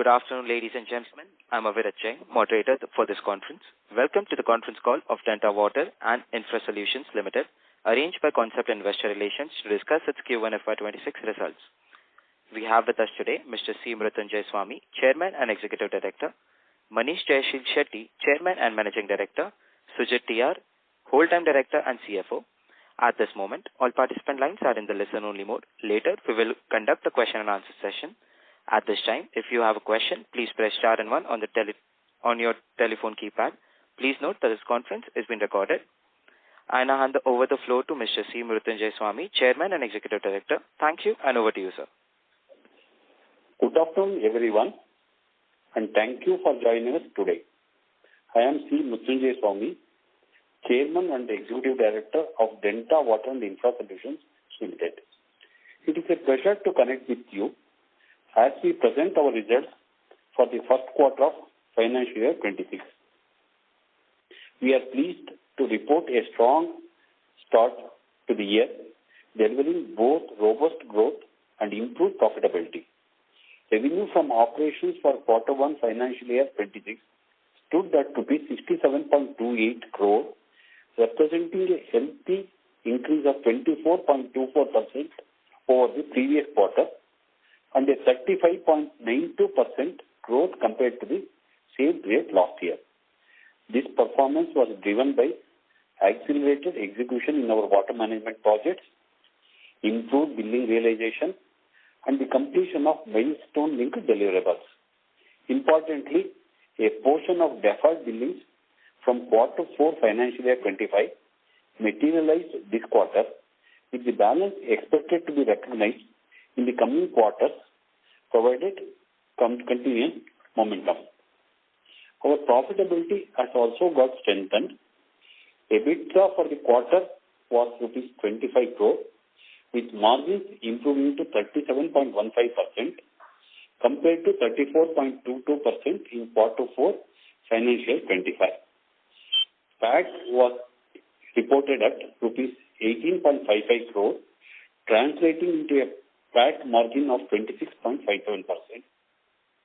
Good afternoon, ladies and gentlemen. I'm Avirat Jain, moderator for this conference. Welcome to the conference call of Denta Water and Infra Solutions Limited, arranged by Concept Investor Relations to discuss its Q1 FY26 results. We have with us today Mr. C. Mrutyunjay Swami, Chairman and Executive Director, Manish Jayashil Shetty, Chairman and Managing Director, Sujit TR, Whole-Time Director and CFO. At this moment, all participant lines are in the listen-only mode. Later, we will conduct a question and answer session. At this time, if you have a question, please press star and 1 on your telephone keypad. Please note that this conference is being recorded. I now hand over the floor to Mr. C. Mrutyunjay Swami, Chairman and Executive Director. Thank you, and over to you, sir. Good afternoon, everyone, and thank you for joining us today. I am C. Mrutyunjay Swami, Chairman and Executive Director of Denta Water and Infra Solutions Limited. It is a pleasure to connect with you as we present our results for the first quarter of financial year 26. We are pleased to report a strong start to the year, delivering both robust growth and improved profitability. Revenue from operations for quarter 1 financial year 26 stood at rupees 67.28 crore, representing a healthy increase of 24.24% over the previous quarter and a 35.92% growth compared to the same period last year. This performance was driven by accelerated execution in our water management projects, improved billing realization, and the completion of milestone-linked deliverables. Importantly, a portion of deferred billings from quarter 4 financial year 25 materialized this quarter, with the balance expected to be recognized in the coming quarters, provided continuous momentum. Our profitability has also got strengthened. EBITDA for the quarter was rupees 25 crore, with margins improving to 37.15% compared to 34.22% in quarter 4 financial year 25. PAT was reported at rupees 18.55 crore, translating into a PAT margin of 26.57%,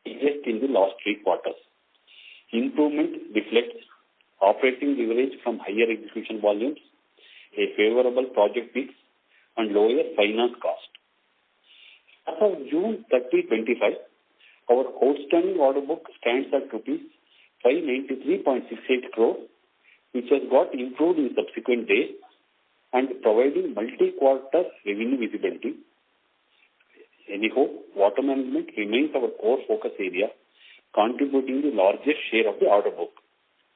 highest in the last 3 quarters. Improvement reflects operating leverage from higher execution volumes, a favorable project mix, and lower finance cost. As of June 30, 25, our outstanding order book stands at rupees 593.68 crore, which has got improved in subsequent days and providing multi-quarter revenue visibility. Anyhow, water management remains our core focus area, contributing the largest share of the order book,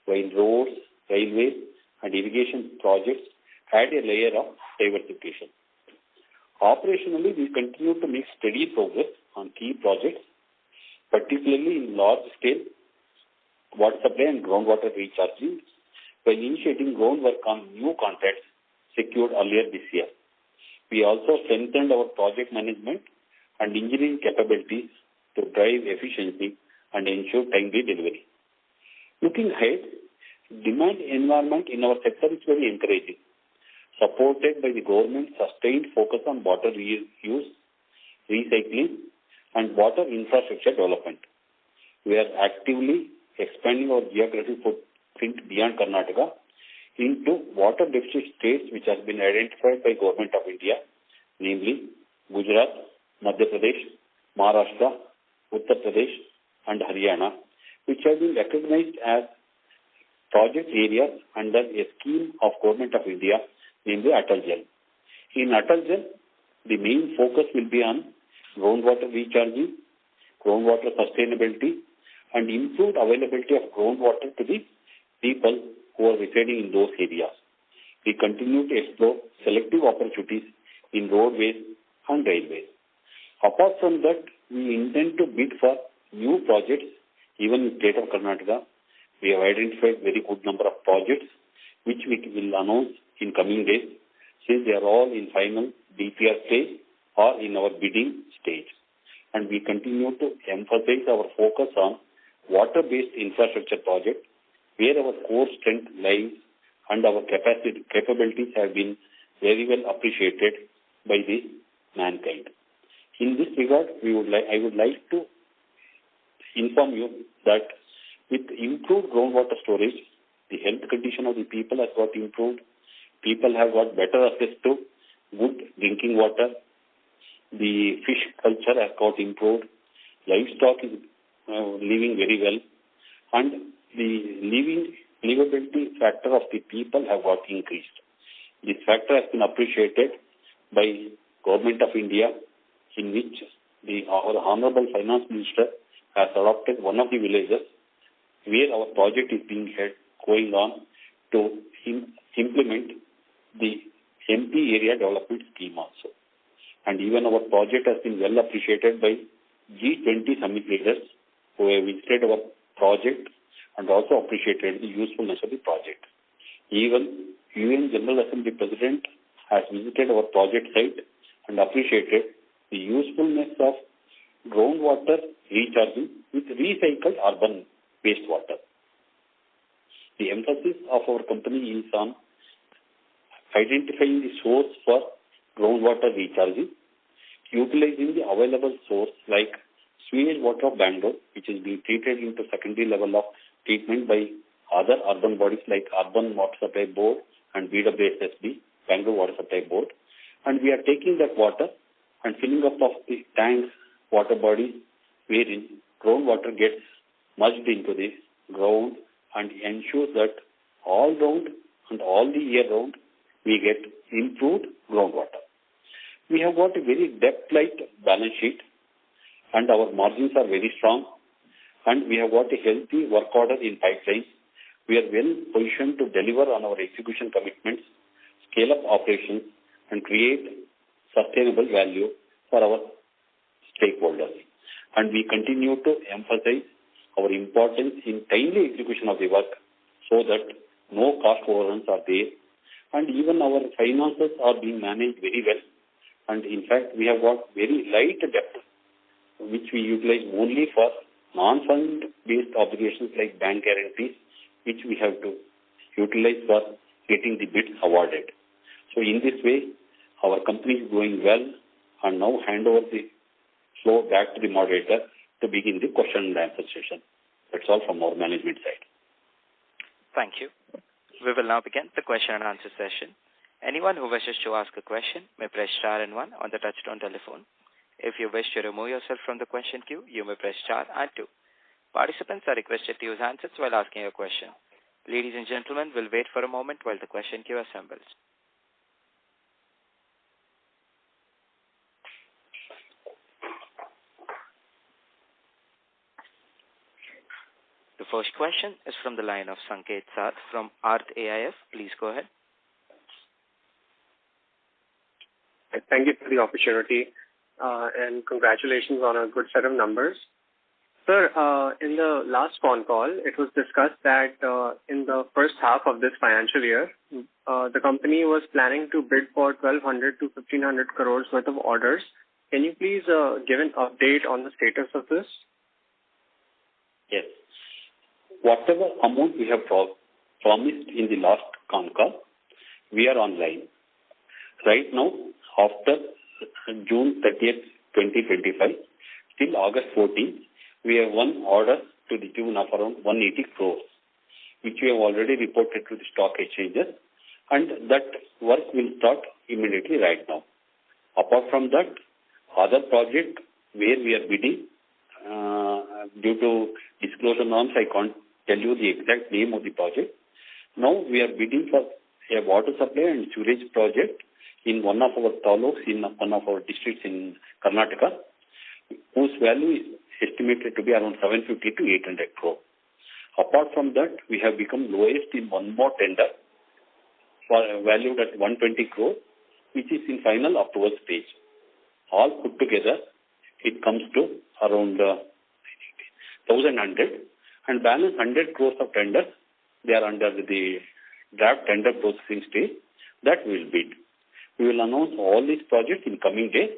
while roads, railways, and irrigation projects add a layer of diversification. Operationally, we continue to make steady progress on key projects, particularly in large-scale water supply and groundwater recharging, while initiating groundwork on new contracts secured earlier this year. We also strengthened our project management and engineering capabilities to drive efficiency and ensure timely delivery. Looking ahead, demand environment in our sector is very encouraging, supported by the government's sustained focus on water reuse, recycling, and water infrastructure development. We are actively expanding our geographic footprint beyond Karnataka into water deficit states which have been identified by Government of India, namely Gujarat, Madhya Pradesh, Maharashtra, Uttar Pradesh, and Haryana, which have been recognized as project areas under a scheme of Government of India, namely Atal Jal. In Atal Jal, the main focus will be on groundwater recharging, groundwater sustainability, and improved availability of groundwater to the people who are residing in those areas. We continue to explore selective opportunities in roadways and railways. Apart from that, we intend to bid for new projects even in the state of Karnataka. We have identified very good number of projects which we will announce in coming days, since they are all in final DPR stage or in our bidding stage. And we continue to emphasize our focus on water-based infrastructure projects, where our core strength lies and our capabilities have been very well appreciated by the mankind. In this regard, I would like to inform you that with improved groundwater storage, the health condition of the people has got improved. People have got better access to good drinking water. The fish culture has got improved. Livestock is living very well. And the livability factor of the people have got increased. This factor has been appreciated by Government of India, in which our Honorable Finance Minister has adopted one of the villages where our project is going on to implement the MP area development scheme also. And even our project has been well appreciated by G20 summit leaders who have visited our project and also appreciated the usefulness of the project. Even UN General Assembly President has visited our project site and appreciated the usefulness of groundwater recharging with recycled urban wastewater. The emphasis of our company is on identifying the source for groundwater recharging, utilizing the available source like sewage water of Bangalore, which is being treated into secondary level of treatment by other urban bodies like Urban Water Supply Board and BWSSB, Bangalore Water Supply Board. And we are taking that water and filling up of the tanks, water bodies, wherein groundwater gets merged into the ground and ensures that all round and all the year round we get improved groundwater. We have got a very debt-light balance sheet and our margins are very strong and we have got a healthy work order in pipeline. We are well positioned to deliver on our execution commitments, scale up operations and create sustainable value for our stakeholders. And we continue to emphasize our importance in timely execution of the work so that no cost overruns are there. And even our finances are being managed very well. And in fact, we have got very light debt, which we utilize only for non-fund based obligations like bank guarantees, which we have to utilize for getting the bids awarded. So in this way, our company is going well, and now hand over the floor back to the moderator to begin the question and answer session. That's all from our management side. Thank you. We will now begin the question and answer session. Anyone who wishes to ask a question may press star and 1 on the touchtone telephone. If you wish to remove yourself from the question queue, you may press star and 2. Participants are requested to use handsets while asking a question. Ladies and gentlemen, we'll wait for a moment while the question queue assembles. The first question is from the line of Sanket Sath from Arth AIF. Please go ahead. Thank you for the opportunity and congratulations on a good set of numbers. Sir, in the last phone call, it was discussed that in the first half of this financial year, the company was planning to bid for 1,200 to 1,500 crores worth of orders. Can you please give an update on the status of this? Yes. Whatever amount we have promised in the last con call, we are online. Right now, after June 30th, 2025, till August 14th, we have one order to the tune of around 180 crores, which we have already reported to the stock exchanges, and that work will start immediately right now. Apart from that, other project where we are bidding, due to disclosure norms, I can't tell you the exact name of the project. Now we are bidding for a water supply and sewage project in one of our taluks in one of our districts in Karnataka, whose value is estimated to be around 750 to 800 crore. Apart from that, we have become lowest in one more tender valued at 120 crore, which is in final approval stage. All put together, it comes to around 1,100 and balance 100 crores of tenders. They are under the draft tender processing stage that we will bid. We will announce all these projects in coming days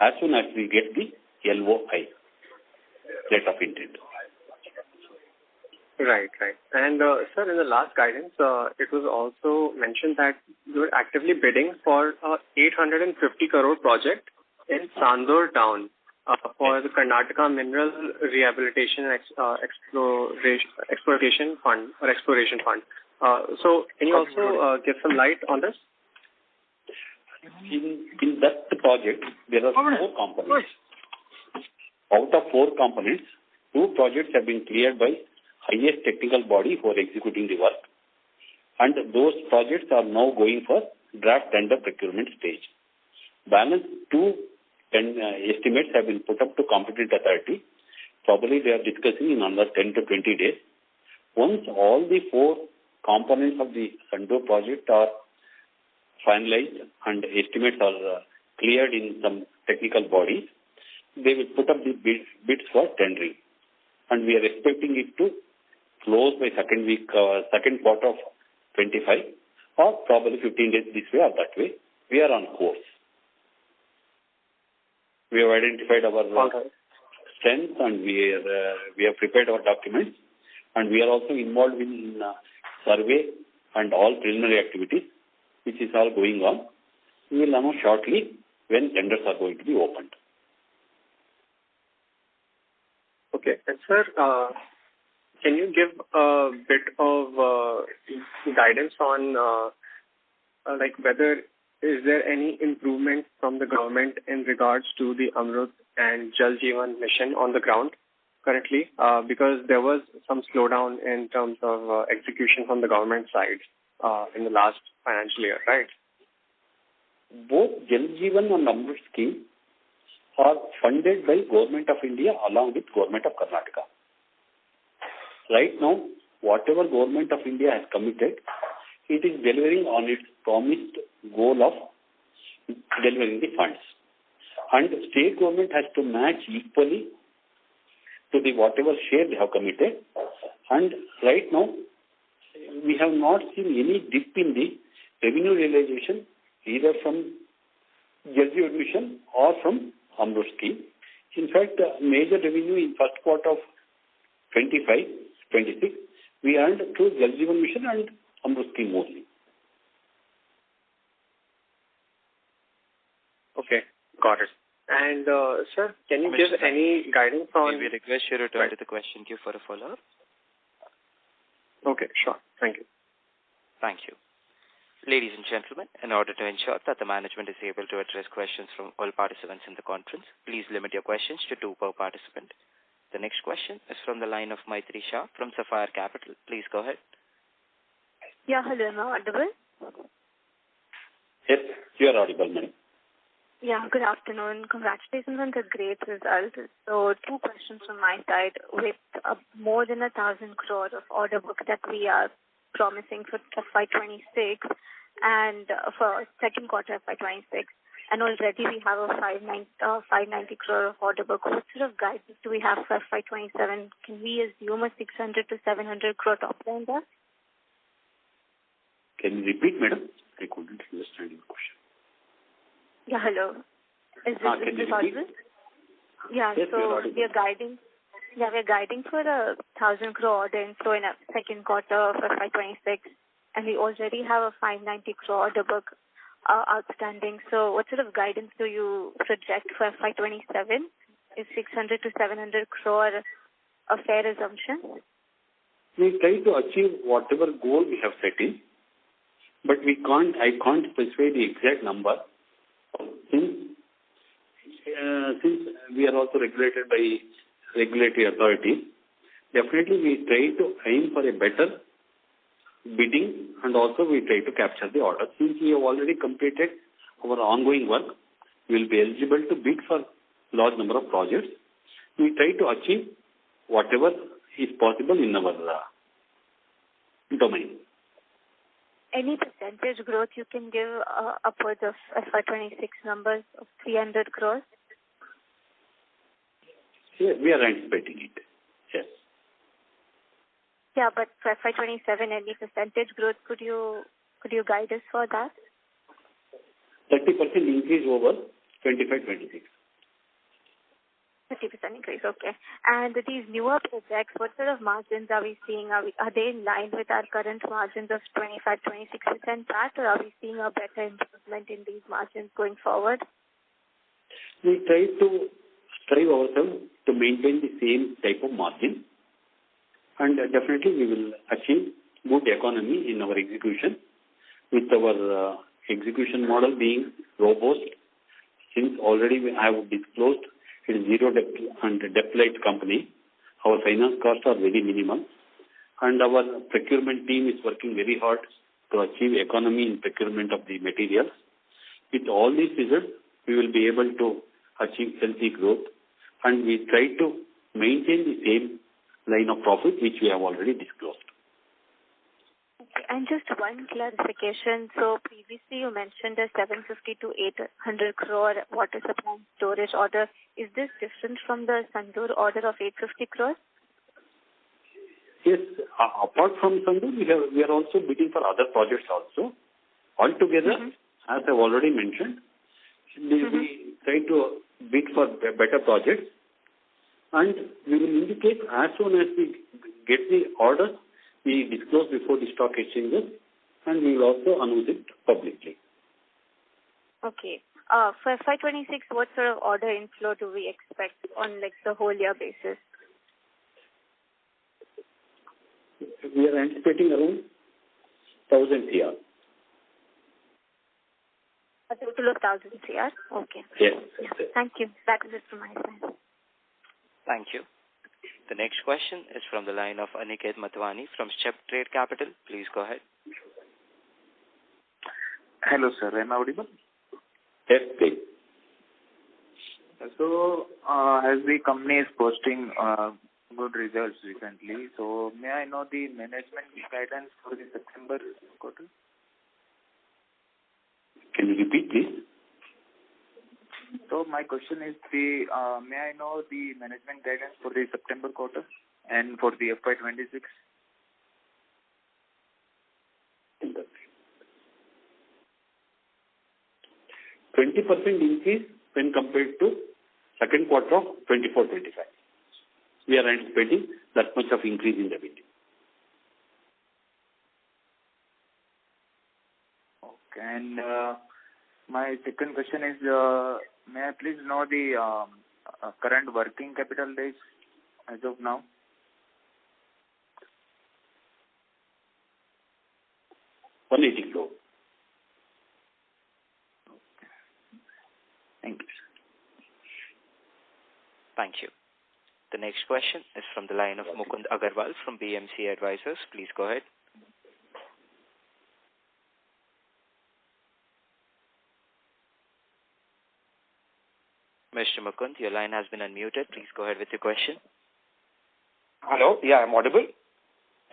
as soon as we get the LOI, letter of intent. Right. And sir, in the last guidance, it was also mentioned that you were actively bidding for a 850 crore project in Sandur town. for the Karnataka Mineral Rehabilitation and Exploration Fund or Exploration Fund. So can you also give some light on this? In that project, there are 4 components. Out of 4 components, 2 projects have been cleared by highest technical body for executing the work, and those projects are now going for draft tender procurement stage. Balance 2 estimates have been put up to competent authority. Probably they are discussing in another 10 to 20 days. Once all the 4 components of the Sando project are finalized and estimates are cleared in some technical bodies, they will put up the bids for tendering. And we are expecting it to close by second quarter of 25, or probably 15 days this way or that way. We are on course. We have identified our strengths, and we have prepared our documents, and we are also involved in survey and all preliminary activities, which is all going on. We will know shortly when tenders are going to be opened. Okay. And sir, can you give a bit of guidance on like whether is there any improvement from the government in regards to the Amrut and Jal Jeevan mission on the ground currently? Because there was some slowdown in terms of execution from the government side in the last financial year, right? Both Jal Jeevan and Amrut scheme are funded by Government of India along with Government of Karnataka. Right now, whatever Government of India has committed, it is delivering on its promised goal of delivering the funds. And state government has to match equally to the whatever share they have committed. And right now, we have not seen any dip in the revenue realization either from Jal Jeevan mission or from Amrut scheme. In fact, major revenue in first quarter of 25-26, we earned through Jal Jeevan mission and Amrut scheme mostly. Okay, got it. And sir, can you give any guidance on... May we request you to return to the question queue for a follow-up? Okay, sure. Thank you. Thank you. Ladies and gentlemen, in order to ensure that the management is able to address questions from all participants in the conference, please limit your questions to 2 per participant. The next question is from the line of Maitri Shah from Sapphire Capital. Please go ahead. Yeah, hello, am I audible? Yes, you are audible, madam. Yeah, good afternoon. Congratulations on the great result. So 2 questions from my side. With more than 1,000 crore of order book that we are promising for FY26 and for second quarter FY26, and already we have a 590 crore of order book. What sort of guidance do we have for FY27? Can we assume a 600 to 700 crore top line there? Can you repeat, madam? I couldn't understand your question. Yeah, hello. Is this audible? Yeah, yes, so we are guiding. Yeah, we're guiding for a 1,000 crore order inflow in a second quarter of FY26, and we already have a 590 crore order book outstanding. So what sort of guidance do you project for FY27? Is 600 to 700 crore a fair assumption? We try to achieve whatever goal we have set in, but I can't specify the exact number since we are also regulated by regulatory authorities. Definitely we try to aim for a better bidding, and also we try to capture the order. Since we have already completed our ongoing work, we will be eligible to bid for large number of projects. We try to achieve whatever is possible in our domain. Any percentage growth you can give upwards of FY26 numbers of 300 crores? Yes, we are anticipating it. Yes. Yeah, but for FY27, any percentage growth, could you guide us for that? 30% increase over 25-26. 30% increase, okay. And these newer projects, what sort of margins are we seeing? Are they in line with our current margins of 25-26% PAT, or are we seeing a better improvement in these margins going forward? We try to strive ourselves to maintain the same type of margin. And definitely we will achieve good economy in our execution with our execution model being robust. Since already I have disclosed it is zero debt and debt light company, our finance costs are very minimal, and our procurement team is working very hard to achieve economy in procurement of the materials. With all these results, we will be able to achieve healthy growth, and we try to maintain the same line of profit which we have already disclosed. Okay, and just one clarification. So previously you mentioned a 750 to 800 crore water supply and storage order. Is this different from the Sandur order of 850 crore? Yes, apart from Sandur, we are also bidding for other projects also. Altogether, as I've already mentioned, we try to bid for better projects, and we will indicate as soon as we get the orders, we disclose before the stock exchanges, and we will also announce it publicly. Okay. For FY26, what sort of order inflow do we expect on like the whole year basis? We are anticipating around 1,000 CR. A total of 1,000 CR? Okay. Yes. Yeah. Thank you. That is it from my side. Thank you. The next question is from the line of Aniket Matwani from Step Trade Capital. Please go ahead. Hello, sir. Am I audible? Yes, please. So, as the company is posting good results recently, so may I know the management guidance for the September quarter? Can you repeat, please? So my question is, may I know the management guidance for the September quarter and for the FY26? 20% increase when compared to second quarter of 24-25. We are anticipating that much of increase in revenue. Okay, and my second question is, may I please know the current working capital days as of now? $180 crore. Okay. Thank you. Thank you. The next question is from the line of Mukund Agarwal from BMC Advisors. Please go ahead. Mr. Mukund, your line has been unmuted. Please go ahead with your question. Hello. Yeah, I'm audible.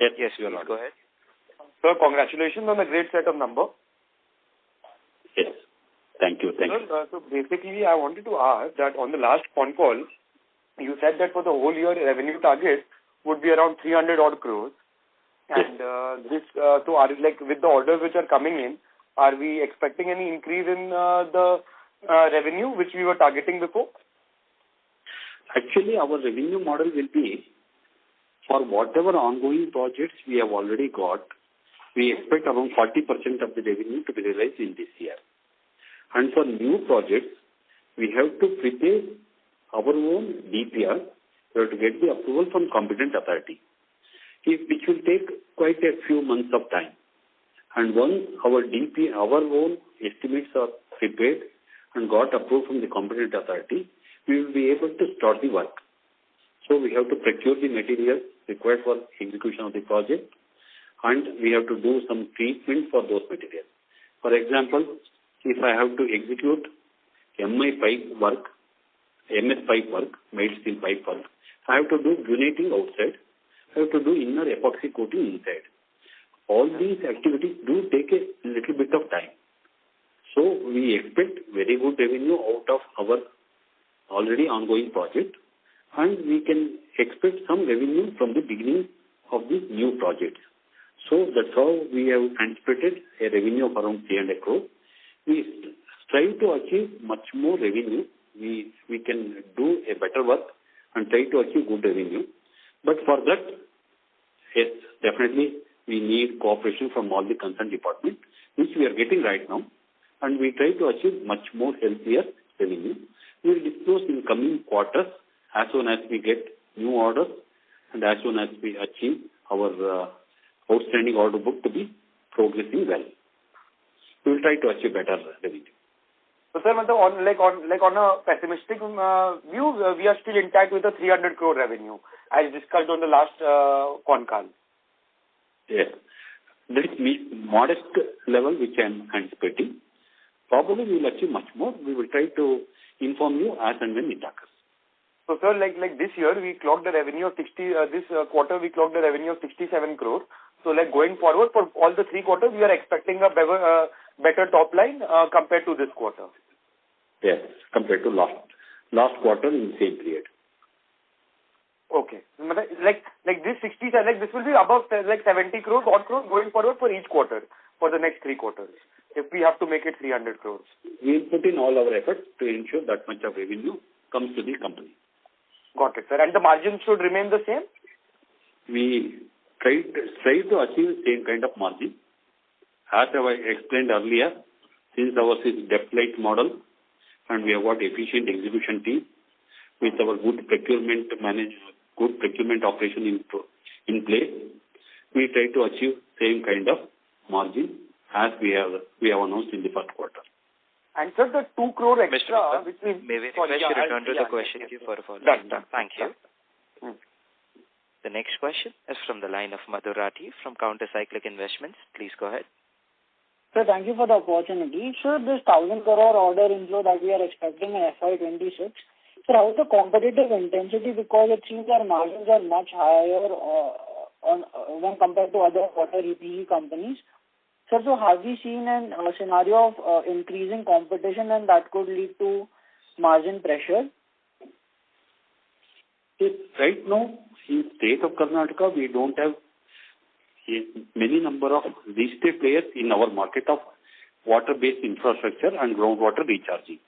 Yes, you are. Go ahead. Sir, congratulations on a great set of numbers. Yes. Thank you. Thank you. So basically, I wanted to ask that on the last phone call, you said that for the whole year revenue target would be around 300 odd crores. And so are like with the orders which are coming in, are we expecting any increase in the revenue which we were targeting before? Actually, our revenue model will be for whatever ongoing projects we have already got, we expect around 40% of the revenue to be realized in this year. And for new projects, we have to prepare our own DPR. We have to get the approval from competent authority, which will take quite a few months of time. And once our own estimates are prepared and got approved from the competent authority, we will be able to start the work. So we have to procure the materials required for execution of the project, and we have to do some treatment for those materials. For example, if I have to execute MS pipe work, mild steel pipe work, I have to do gunating outside, I have to do inner epoxy coating inside. All these activities do take a little bit of time. So we expect very good revenue out of our already ongoing project, and we can expect some revenue from the beginning of the new projects. So that's how we have anticipated a revenue of around 300 crore. We strive to achieve much more revenue. We can do a better work and try to achieve good revenue. But for that, yes, definitely we need cooperation from all the concerned departments, which we are getting right now. And we try to achieve much more healthier revenue. We will disclose in coming quarters as soon as we get new orders and as soon as we achieve our outstanding order book to be progressing well. We will try to achieve better revenue. So, sir, on a pessimistic view, we are still intact with the 300 crore revenue, as discussed on the last con call. Yes. That is modest level which I am anticipating. Probably we will achieve much more. We will try to inform you as and when it occurs. So, sir, like this year, we clocked the revenue of 60, this quarter we clocked the revenue of 67 crore. So, like going forward for all the 3 quarters, we are expecting a better top line compared to this quarter. Yes, compared to last quarter in the same period. Okay. Like this 60, like this will be above like 70 crores, odd crores going forward for each quarter for the next 3 quarters. If we have to make it 300 crores. We will put in all our efforts to ensure that much of revenue comes to the company. Got it, sir. And the margin should remain the same? We strive to achieve the same kind of margin. As I explained earlier, since ours is debt-light model and we have got efficient execution team with our good procurement operation in place, we try to achieve same kind of margin as we have announced in the first quarter. And sir, the 2 crore extra, Mr. which we... May we request you return to the question queue for a follow-up? Done. Thank you. The next question is from the line of Madhur Rathi from Countercyclic Investments. Please go ahead. Sir, thank you for the opportunity. Sir, this 1,000 crore order inflow that we are expecting in FY26, sir, how is the competitive intensity? Because it seems our margins are much higher when compared to other water EPC companies. Sir, so have we seen a scenario of increasing competition and that could lead to margin pressure? Yes, right now, in state of Karnataka, we don't have many number of listed players in our market of water-based infrastructure and groundwater recharging.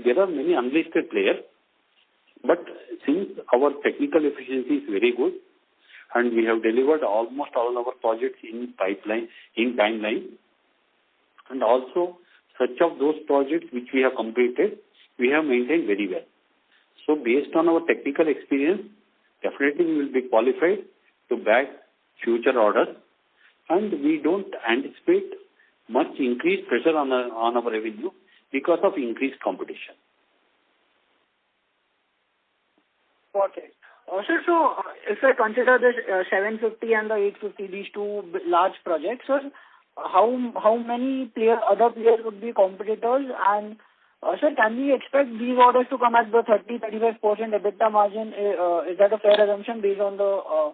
There are many unlisted players, but since our technical efficiency is very good and we have delivered almost all our projects in timeline, and also such of those projects which we have completed, we have maintained very well. So based on our technical experience, definitely we will be qualified to bag future orders, and we don't anticipate much increased pressure on our revenue because of increased competition. Okay. Sir, so if I consider this 750 and the 850, these two large projects, sir, how many other players would be competitors? And sir, can we expect these orders to come at the 30-35% EBITDA margin? Is that a fair assumption based on the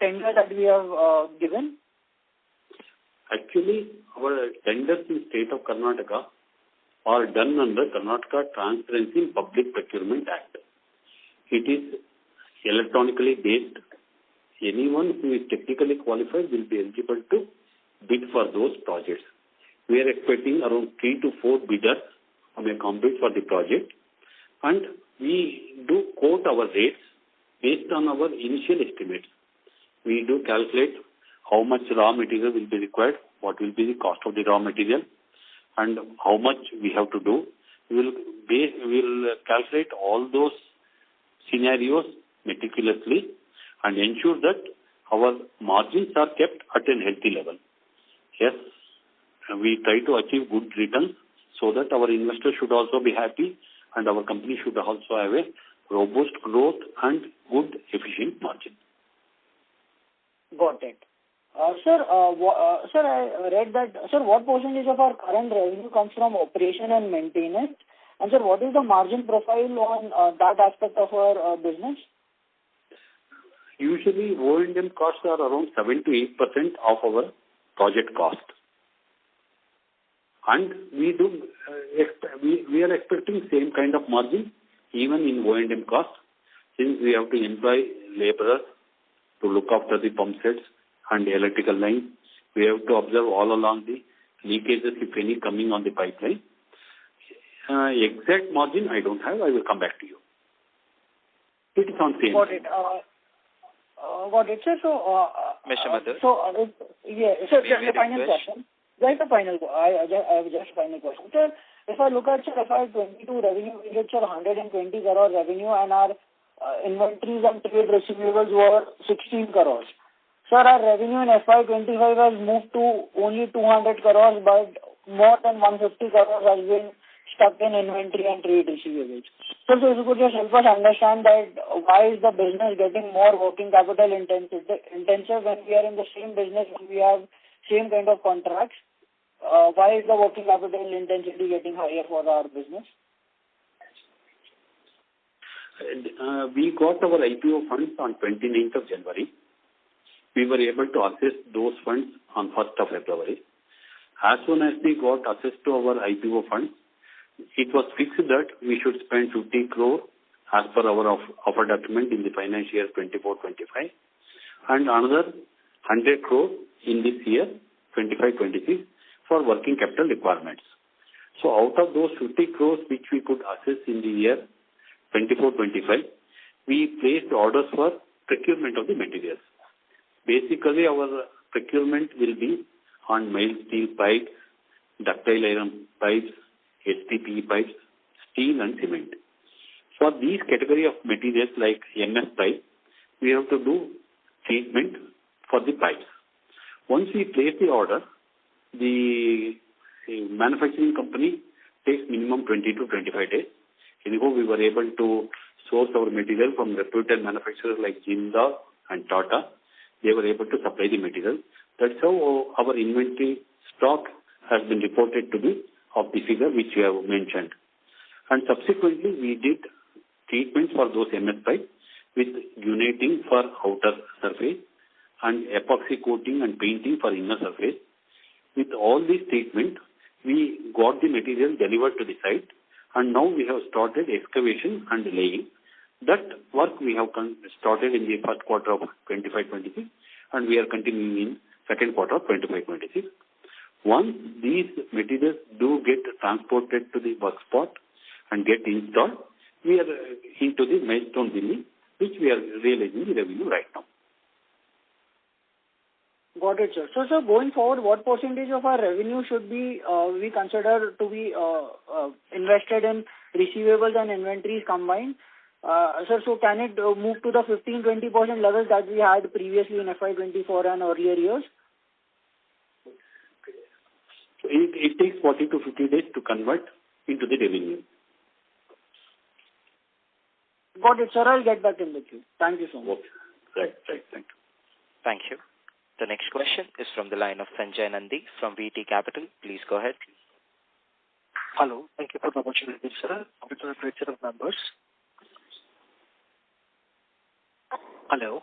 tender that we have given? Actually, our tenders in state of Karnataka are done under Karnataka Transparency in Public Procurement Act. It is electronically based. Anyone who is technically qualified will be eligible to bid for those projects. We are expecting around 3 to 4 bidders who may compete for the project, and we do quote our rates based on our initial estimates. We do calculate how much raw material will be required, what will be the cost of the raw material, and how much we have to do. We will calculate all those scenarios meticulously and ensure that our margins are kept at a healthy level. Yes, we try to achieve good returns so that our investors should also be happy and our company should also have a robust growth and good efficient margin. Got it. Sir, I read that, sir, what percentage of our current revenue comes from operation and maintenance? And sir, what is the margin profile on that aspect of our business? Usually, O&M costs are around 7 to 8% of our project cost. And we are expecting same kind of margin even in O&M cost, since we have to employ laborers to look after the pump sets and the electrical lines. We have to observe all along the leakages, if any, coming on the pipeline. Exact margin I don't have. I will come back to you. It is on same. Got it. Got it, sir. So, Mr. Madhur? Yeah, sir, just a final question. I have just a final question. Sir, if I look at FY22 revenue, we did 120 crore revenue, and our inventories and trade receivables were 16 crores. Sir, our revenue in FY25 has moved to only 200 crores, but more than 150 crores has been stuck in inventory and trade receivables. So if you could just help us understand that why is the business getting more working capital intensive when we are in the same business and we have same kind of contracts? Why is the working capital intensity getting higher for our business? We got our IPO funds on 29th of January. We were able to access those funds on 1st of February. As soon as we got access to our IPO funds, it was fixed that we should spend 50 crore as per our offer document in the financial year 24-25 and another 100 crore in this year 25-26 for working capital requirements. So out of those 50 crores which we could access in the year 24-25, we placed orders for procurement of the materials. Basically, our procurement will be on mild steel pipes, ductile iron pipes, HDPE pipes, steel and cement. For these category of materials like MS pipe, we have to do treatment for the pipes. Once we place the order, the manufacturing company takes minimum 20 to 25 days. Anyhow, we were able to source our material from reputed manufacturers like Denta and Tata. They were able to supply the material. That's how our inventory stock has been reported to be of the figure which you have mentioned. And subsequently, we did treatments for those MS pipes with uniting for outer surface and epoxy coating and painting for inner surface. With all these treatments, we got the material delivered to the site, and now we have started excavation and laying. That work we have started in the first quarter of 25-26, and we are continuing in second quarter of 25-26. Once these materials do get transported to the work spot and get installed, we are into the milestone billing, which we are realizing the revenue right now. Got it, sir. So, sir, going forward, what percentage of our revenue should be we consider to be invested in receivables and inventories combined? Sir, so can it move to the 15-20% levels that we had previously in FY24 and earlier years? It takes 40 to 50 days to convert into the revenue. Got it, sir. I'll get back in the queue. Thank you so much. Right. Thank you. Thank you. The next question is from the line of Sanjay Nandi from VT Capital. Please go ahead. Hello. Thank you for the opportunity, sir. It's a great set of numbers. Hello.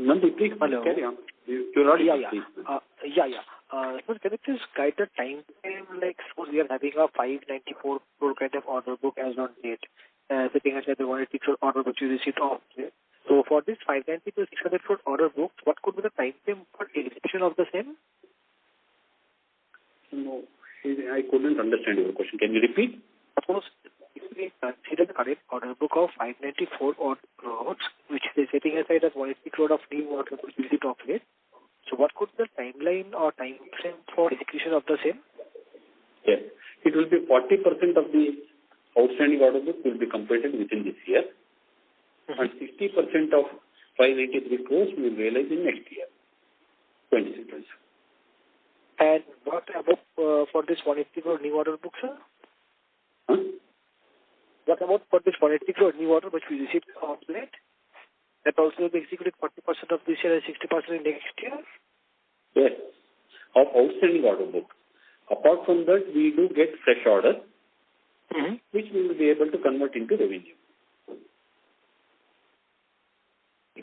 Nandi, please carry on. You're already So can you please guide the time frame, like suppose we are having a 594 crore kind of order book as on date, sitting at the 180 crore order which you received off. So for this 590 to 600 crore order book, what could be the time frame for execution of the same? No, I couldn't understand your question. Can you repeat? Suppose if we consider the current order book of 594 crores, which is sitting aside as 180 crore of new order book you received off it. So what could be the timeline or time frame for execution of the same? Yes. It will be 40% of the outstanding order book will be completed within this year. Mm-hmm. And 60% of 593 crores we will realize in next year, 26. And what about for this 180 crore new order book, sir? Huh? What about for this 180 crore new order which we received off late? That also will be executed 40% of this year and 60% in next year? Yes, of outstanding order book. Apart from that, we do get fresh orders, which we will be able to convert into revenue.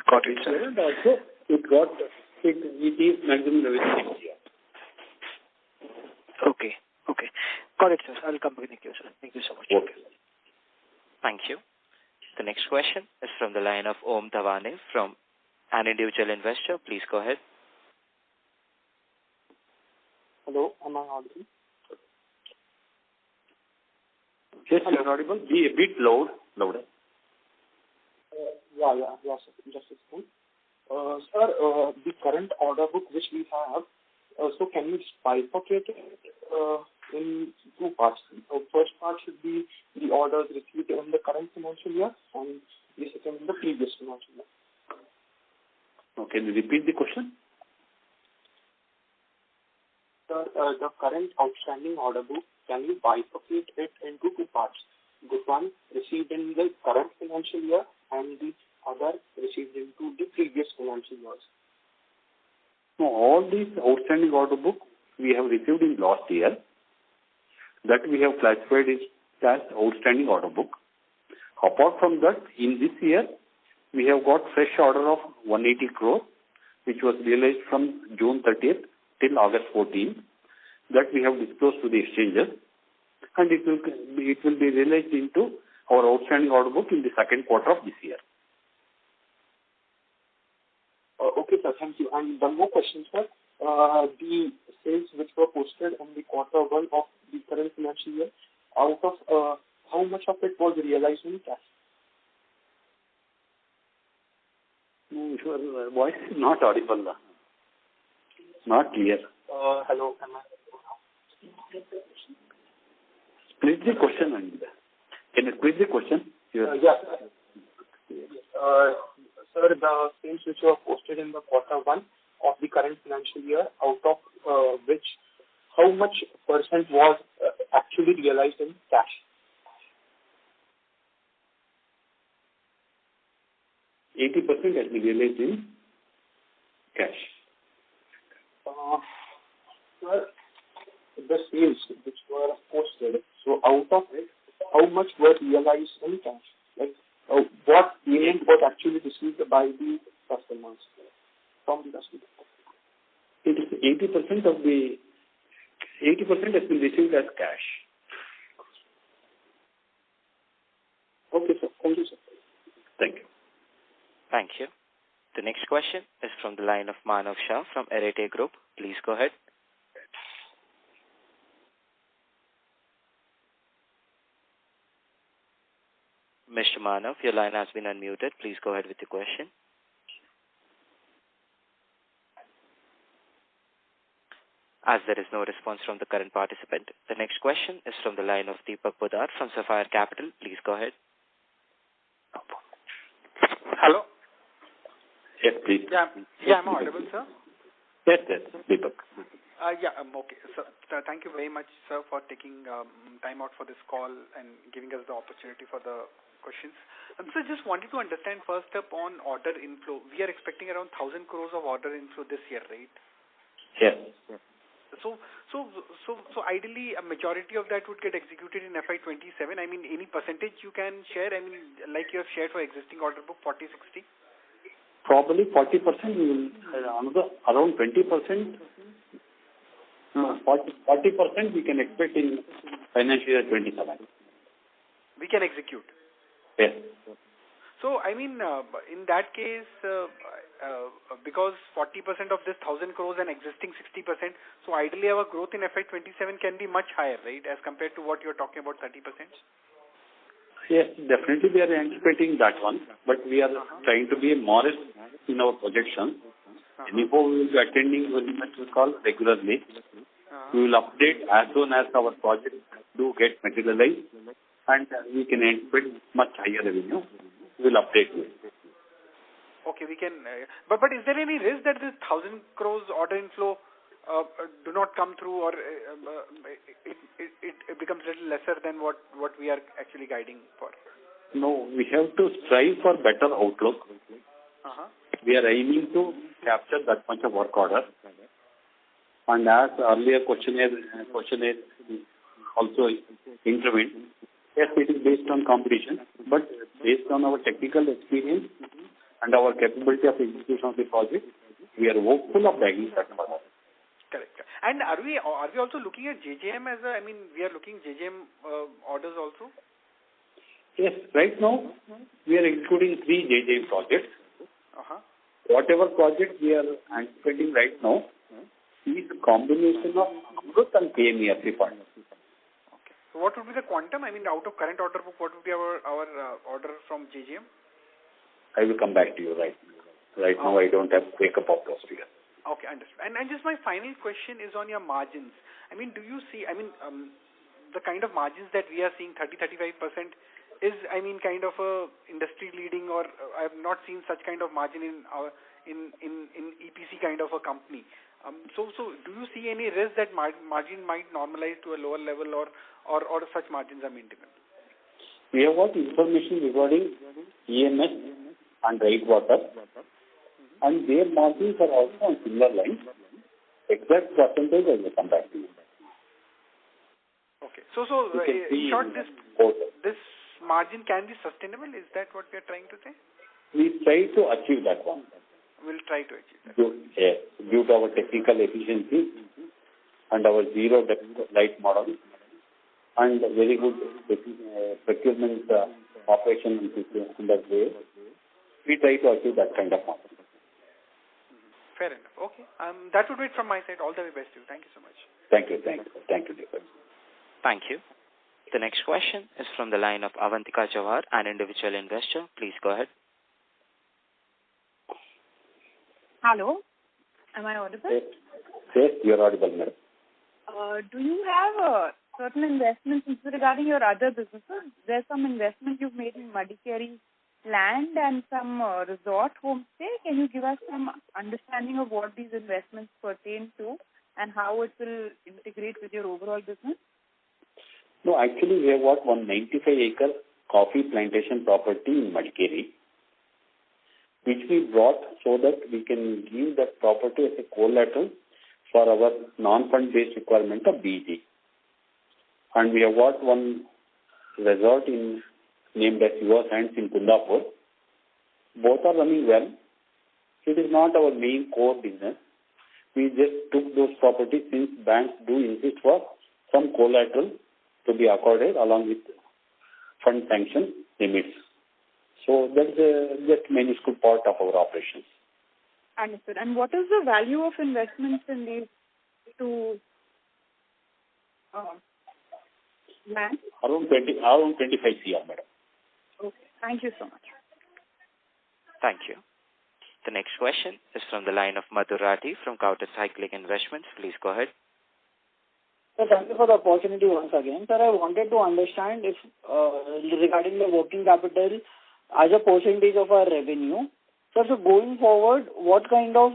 Got it, sir. And also, it is maximum revenue next year. Okay. Got it, sir. I'll come back in the queue, sir. Thank you so much. Okay. Thank you. The next question is from the line of Om Thawane from an individual investor. Please go ahead. Hello, am I audible? Yes, you are audible. Be a bit louder. Yeah, sir. Just a second. Sir, the current order book which we have, so can you bifurcate it in two parts. First part should be the orders received in the current financial year, and the second in the previous financial year. Okay, can you repeat the question? Sir, the current outstanding order book, can you bifurcate it into two parts? The one received in the current financial year and the other received into the previous financial years. No, all these outstanding order book we have received in last year, that we have classified as outstanding order book. Apart from that, in this year, we have got fresh order of 180 crore, which was realized from June 30th till August 14th, that we have disclosed to the exchanges, and it will be realized into our outstanding order book in the second quarter of this year. Okay, sir. Thank you. And one more question, sir. The sales which were posted in the quarter one of the current financial year, out of how much of it was realized in cash? No, your voice is not audible. Not clear. Hello. Am I? Split the question, and can you split the question? Yes. Sir, the sales which were posted in the quarter one of the current financial year, out of which how much percent was actually realized in cash? %80 has been realized in cash. Sir, the sales which were posted, so out of it, how much were realized in cash? Like, what payment was actually received by the customers from the customers? It is 80% has been received as cash. Okay, sir. Thank you, sir. Thank you. Thank you. The next question is from the line of Manav Shah from Arete Group. Please go ahead. Mr. Manav, your line has been unmuted. Please go ahead with your question. As there is no response from the current participant, the next question is from the line of Deepak Poddar from Sapphire Capital. Please go ahead. Hello? Yes, please. Yeah, I'm audible, sir? Yes, Deepak. Okay. So, thank you very much, sir, for taking time out for this call and giving us the opportunity for the questions. So, just wanted to understand first up on order inflow. We are expecting around 1,000 crores of order inflow this year, right? Yes. So ideally, a majority of that would get executed in FY27. I mean, any percentage you can share? I mean, like you have shared for existing order book, 40-60? Probably 40%, we will, around 20%. 40% we can expect in financial year 27. We can execute? Yes. So, I mean, in that case, because 40% of this 1,000 crores and existing 60%, so ideally our growth in FY27 can be much higher, right, as compared to what you're talking about, 30%? Yes, definitely we are anticipating that one, but we are trying to be modest in our projections. Anyhow, we will be attending the investor call regularly. We will update as soon as our projects do get materialized, and we can anticipate much higher revenue. We will update you. Okay, we can. But is there any risk that this 1,000 crores order inflow do not come through, or it becomes a little lesser than what we are actually guiding for? No, we have to strive for better outlook. We are aiming to capture that much of work order. And as earlier questionnaire also intervened, yes, it is based on competition, but based on our technical experience and our capability of execution of the project, we are hopeful of bagging that order. Correct. And are we also looking at JJM as a, I mean, we are looking JJM orders also? Yes, right now we are executing 3 JJM projects. Whatever project we are anticipating right now is a combination of Amrut and PMERC funds. Okay. So what would be the quantum? I mean, out of current order book, what would be our order from JJM? I will come back to you right now. I don't have breakup of those figures. Okay, understood. And just my final question is on your margins. I mean, do you see, the kind of margins that we are seeing, 30-35%, is, kind of a industry leading, or I have not seen such kind of margin in our in EPC kind of a company. So do you see any risk that margin might normalize to a lower level, or such margins are maintainable? We have got information regarding EMS and right water, and their margins are also on similar lines. Exact percentage I will come back to you. Okay. So in short, this margin can be sustainable. Is that what we are trying to say? We try to achieve that one. We'll try to achieve that. Due to our technical efficiency and our zero light model and very good procurement operation in that way, we try to achieve that kind of margin. Fair enough. Okay. That would be it from my side. All the very best to you. Thank you so much. Thank you, Deepak. Thank you. The next question is from the line of Avantika Jawar, an individual investor. Please go ahead. Hello. Am I audible? Yes, you are audible, madam. Do you have certain investments regarding your other businesses? There's some investment you've made in Madikeri land and some resort homestay. Can you give us some understanding of what these investments pertain to and how it will integrate with your overall business? No, actually we have got 195-acre coffee plantation property in Madikeri, which we brought so that we can give that property as a collateral for our non-fund based requirement of BG. And we have got one resort named as Your Hands in Kundapur. Both are running well. It is not our main core business. We just took those properties since banks do insist for some collateral to be accorded along with fund sanction limits. So that's just minuscule part of our operations. Understood. And what is the value of investments in these two land? Around 25 CR, madam. Okay. Thank you so much. Thank you. The next question is from the line of Madhur Rathi from Counter Cyclic Investments. Please go ahead. Sir, thank you for the opportunity once again. Sir, I wanted to understand if regarding the working capital as a percentage of our revenue. Sir, so going forward, what kind of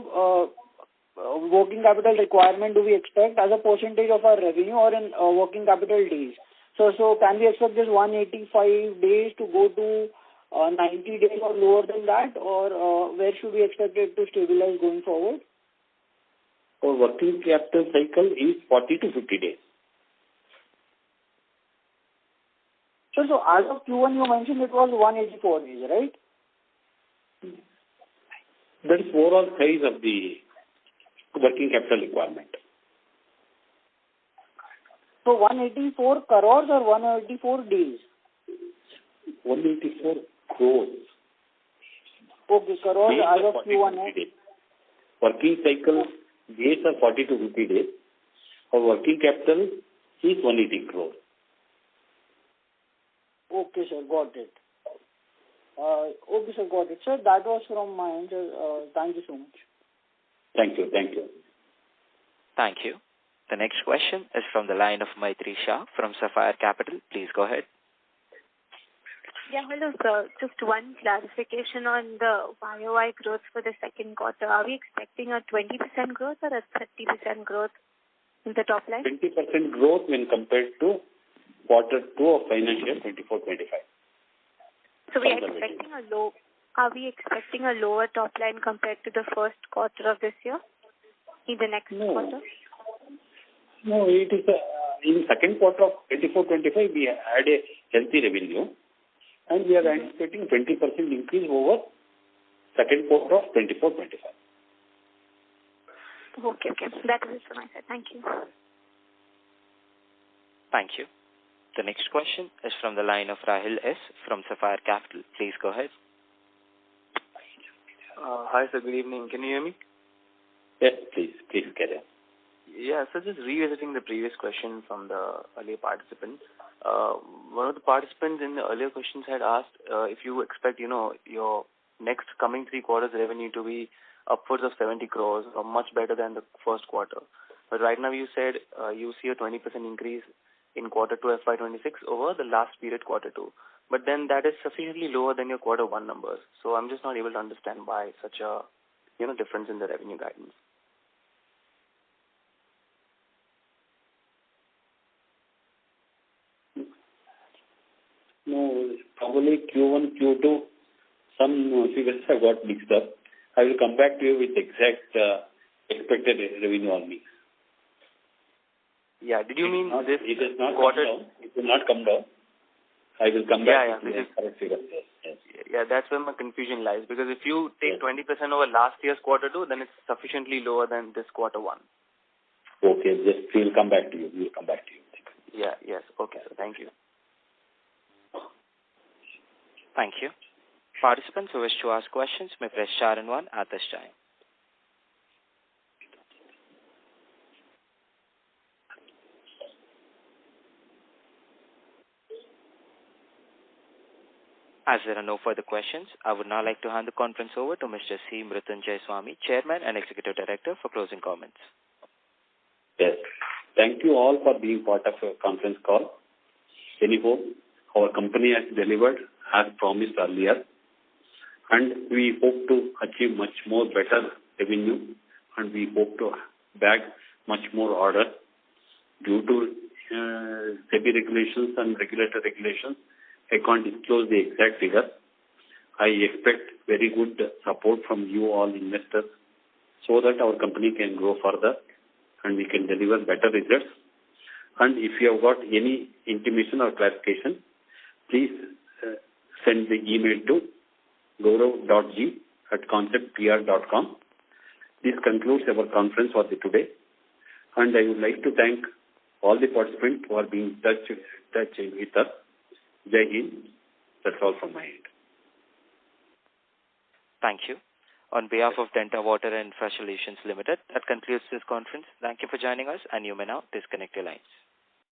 working capital requirement do we expect as a percentage of our revenue or in working capital days? So can we expect this 185 days to go to 90 days or lower than that, or where should we expect it to stabilize going forward? Our working capital cycle is 40 to 50 days. So as of Q1, you mentioned it was 184 days, right? That is overall size of the working capital requirement. So 184 crores or 184 days? 184 crores. Okay, crores as of Q1. Working cycle days are 40 to 50 days. Our working capital is 180 crores. Okay, sir, got it. Okay, sir, got it. Sir, that was from my end. Thank you so much. Thank you. Thank you. The next question is from the line of Maitri Shah from Sapphire Capital. Please go ahead. Yeah, hello, sir. Just one clarification on the YOY growth for the second quarter. Are we expecting a 20% growth or a 30% growth in the top line? 20% growth when compared to quarter 2 of financial year 24-25. So are we expecting a lower top line compared to the first quarter of this year in the next quarter? No, it is in second quarter of 24-25 we had a healthy revenue and we are anticipating 20% increase over second quarter of 24-25. Okay. That is it from my side. Thank you. Thank you. The next question is from the line of Rahil S. from Sapphire Capital. Please go ahead. Hi, sir. Good evening. Can you hear me? Yes, please carry on. Yeah, so just revisiting the previous question from the earlier participant. One of the participants in the earlier questions had asked if you expect, your next coming 3 quarters revenue to be upwards of 70 crores, or much better than the first quarter. But right now you said you see a 20% increase in quarter 2 FY26 over the last period quarter 2. But then that is sufficiently lower than your quarter 1 numbers. So I'm just not able to understand why such a difference in the revenue guidance. No, probably Q1, Q2, some figures have got mixed up. I will come back to you with exact expected revenue on mix. Yeah, did you mean this it is not quarter? Come down. It will not come down. I will come back to the correct figure. Yes. Yeah, that's where my confusion lies. Because if you take 20% over last year's quarter 2, then it's sufficiently lower than this quarter 1. Okay, just we'll come back to you. We'll come back to you. Yeah, yes. Okay, so thank you. Thank you. Participants who wish to ask questions may press star and 1 at this time. As there are no further questions, I would now like to hand the conference over to Mr. C. Mrityunjay Swami, Chairman and Executive Director, for closing comments. Yes. Thank you all for being part of a conference call. Anyhow, our company has delivered as promised earlier, and we hope to achieve much more better revenue, and we hope to bag much more orders due to SEBI regulations and regulator regulations. I can't disclose the exact figure. I expect very good support from you all investors so that our company can grow further and we can deliver better results. And if you have got any intimation or clarification, please send the email to gaurav.g@conceptpr.com. This concludes our conference for the today. And I would like to thank all the participants who are being in touch with us. Jai Hind. That's all from my end. Thank you. On behalf of Denta Water and Infra Solutions Limited, that concludes this conference. Thank you for joining us, and you may now disconnect your lines.